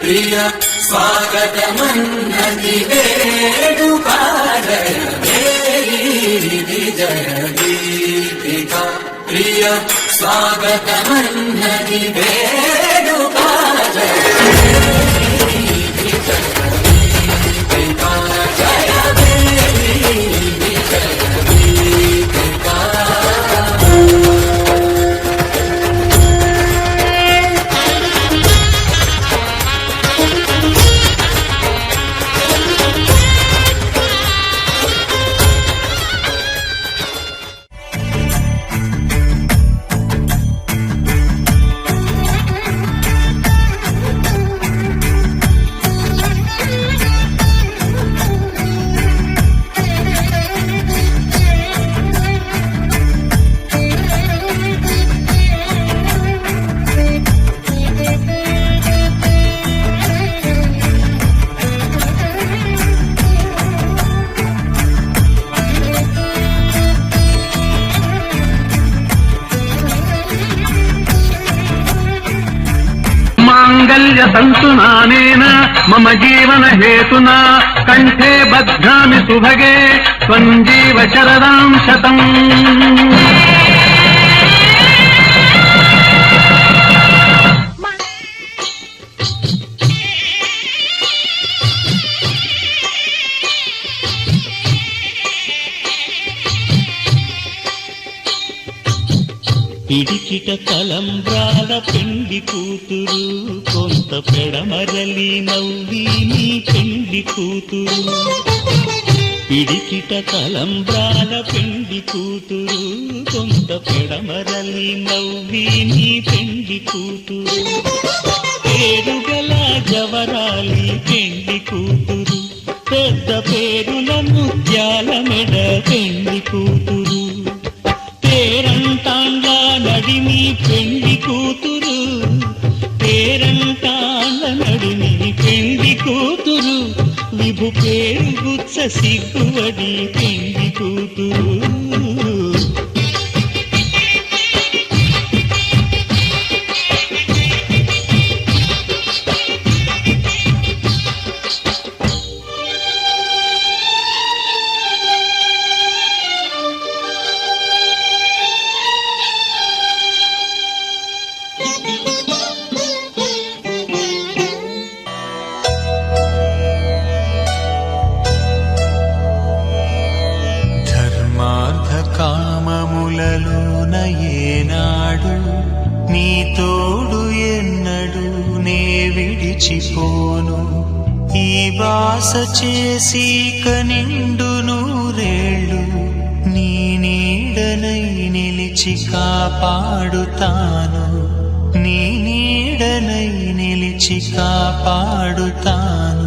ప్రియ స్వాగతమన్నది వేడుకా జయ విజయ గీతిక ప్రియ స్వాగతమన్నది వేడుకా జయ मांगल्य तंतुनानेन मम जीवन हेतुना कंठे बध्नामि सुभगे त्वं जीव शरदां शतम्। పిడికిట తలంబ్రాల పెండి కూతురు కొంత పెడమరలి నవ్వి నీ పెండి కూతురు పిడికిట తలంబ్రాల పెండి కూతురు కొంత పెడమరలి నవ్వి నీ పెండి కూతురు పేరుగల జవరాలి పెండి కూతురు పెద్ద పేరుల ముత్యాల మెడ పెండి కూతురు పేరంటాండ్ల నడిమి పెండి కూతురు పేరంటాండ్ల నడిమి పెండి కూతురు విభు పేరు గుచ్చ సిగ్గువడి పెండి కూతురు కామములలోన ఏనాడు నీ తోడు ఎన్నడు నే విడిచిపోను ఈ బాస చేసి కనిండు నూరేళ్ళు నీ నీడనై నిలిచి కాపాడుతాను నీ నీడనై నిలిచి కాపాడుతాను